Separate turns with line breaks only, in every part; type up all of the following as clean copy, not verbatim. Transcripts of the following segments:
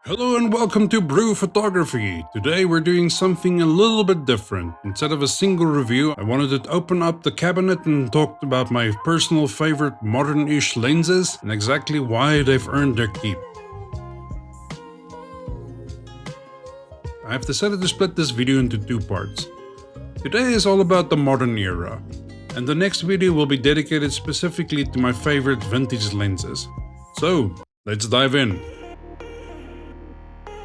Hello and welcome to Brew Photography. Today we're doing something a little bit different. Instead of a single review, I wanted to open up the cabinet and talk about my personal favorite modern-ish lenses and exactly why they've earned their keep. I have decided to split this video into two parts. Today is all about the modern era, and the next video will be dedicated specifically to my favorite vintage lenses. So, let's dive in.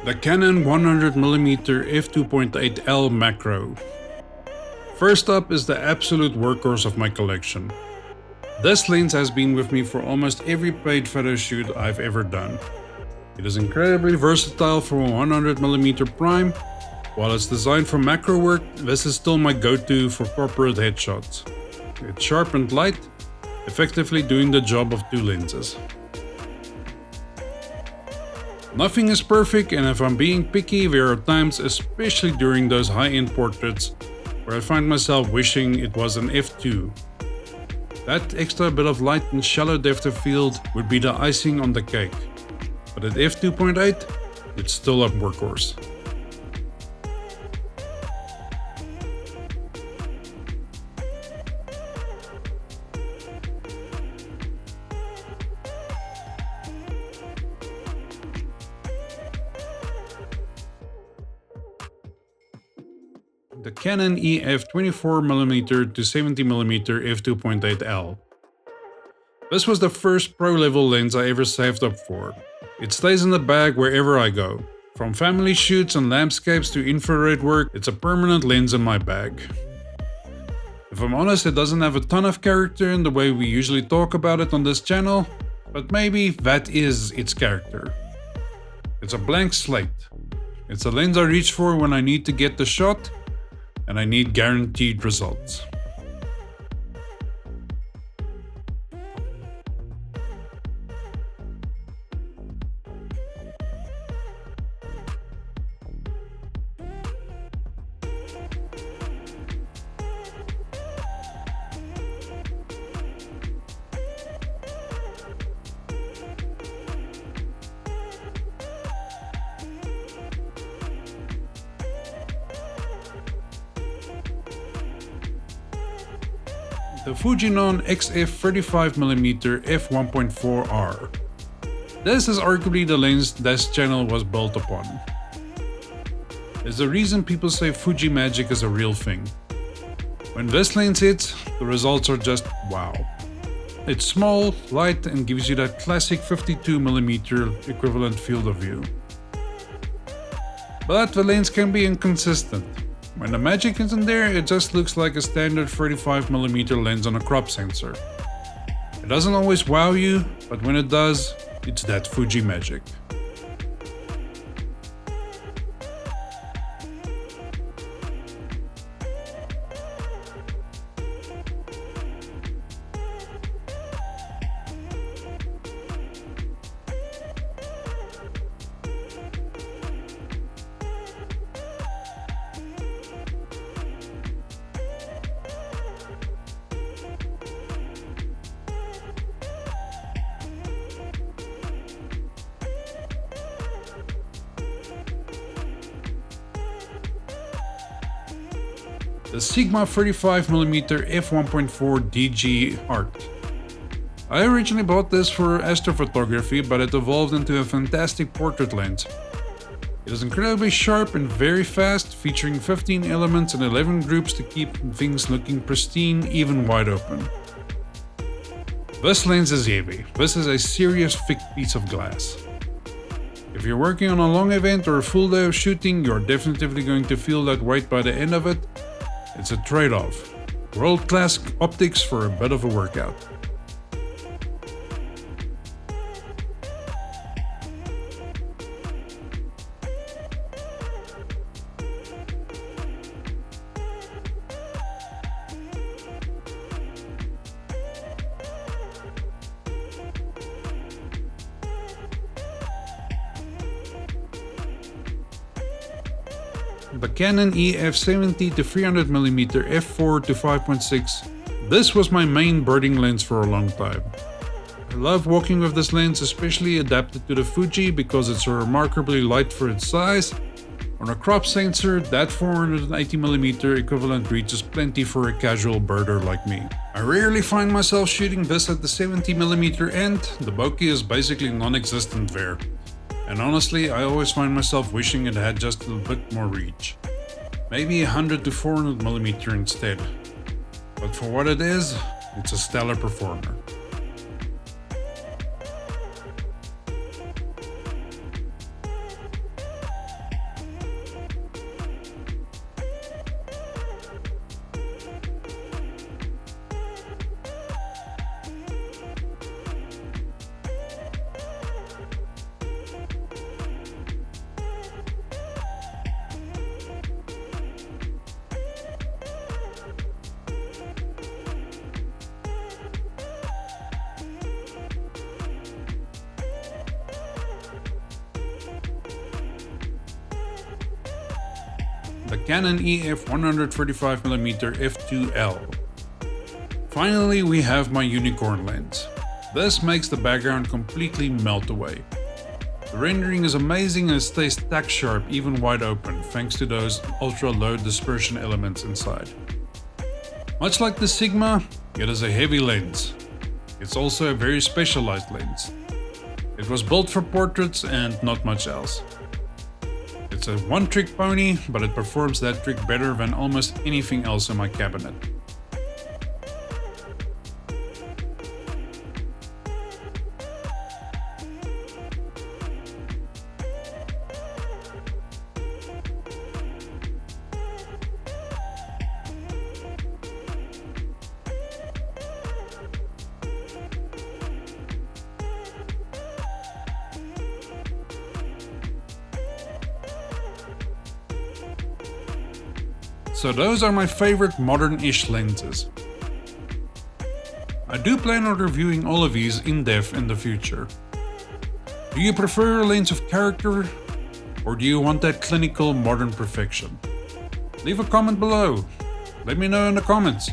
The Canon 100mm f2.8L macro. First up is the absolute workhorse of my collection. This lens has been with me for almost every paid photo shoot I've ever done. It is incredibly versatile for a 100mm prime. While it's designed for macro work, this is still my go-to for corporate headshots. It's sharp and light, effectively doing the job of two lenses. Nothing is perfect, and if I'm being picky, there are times, especially during those high-end portraits, where I find myself wishing it was an f2. That extra bit of light and shallow depth of field would be the icing on the cake. But at f2.8, it's still a workhorse. The Canon EF 24mm to 70mm f2.8L. This was the first pro-level lens I ever saved up for. It stays in the bag wherever I go. From family shoots and landscapes to infrared work, it's a permanent lens in my bag. If I'm honest, it doesn't have a ton of character in the way we usually talk about it on this channel, but maybe that is its character. It's a blank slate. It's a lens I reach for when I need to get the shot, and I need guaranteed results. The Fujifilm XF 35mm f1.4R. This is arguably the lens this channel was built upon. There's a reason people say Fuji magic is a real thing. When this lens hits, the results are just wow. It's small, light, and gives you that classic 52mm equivalent field of view. But the lens can be inconsistent. When the magic isn't there, it just looks like a standard 35mm lens on a crop sensor. It doesn't always wow you, but when it does, it's that Fuji magic. The Sigma 35mm f1.4 DG Art. I originally bought this for astrophotography, but it evolved into a fantastic portrait lens. It is incredibly sharp and very fast, featuring 15 elements and 11 groups to keep things looking pristine, even wide open. This lens is heavy. This is a serious thick piece of glass. If you're working on a long event or a full day of shooting, you're definitely going to feel that weight by the end of it. It's a trade-off. World-class optics for a bit of a workout. The Canon EF 70 to 300mm f4 to 5.6. This was my main birding lens for a long time. I love walking with this lens, especially adapted to the Fuji because it's remarkably light for its size. On a crop sensor, that 480mm equivalent reaches plenty for a casual birder like me. I rarely find myself shooting this at the 70mm end, the bokeh is basically non-existent there. And honestly, I always find myself wishing it had just a bit more reach. Maybe 100 to 400mm instead. But for what it is, it's a stellar performer. The Canon EF 135mm f2.L. Finally, we have my unicorn lens. This makes the background completely melt away. The rendering is amazing and stays tack sharp even wide open thanks to those ultra low dispersion elements inside. Much like the Sigma, it is a heavy lens. It's also a very specialized lens. It was built for portraits and not much else. It's a one-trick pony, but it performs that trick better than almost anything else in my cabinet. So those are my favorite modern-ish lenses. I do plan on reviewing all of these in depth in the future. Do you prefer a lens of character, or do you want that clinical modern perfection? Leave a comment below, let me know in the comments,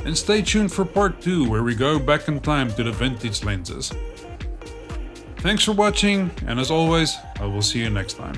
and stay tuned for part 2 where we go back in time to the vintage lenses. Thanks for watching, and as always, I will see you next time.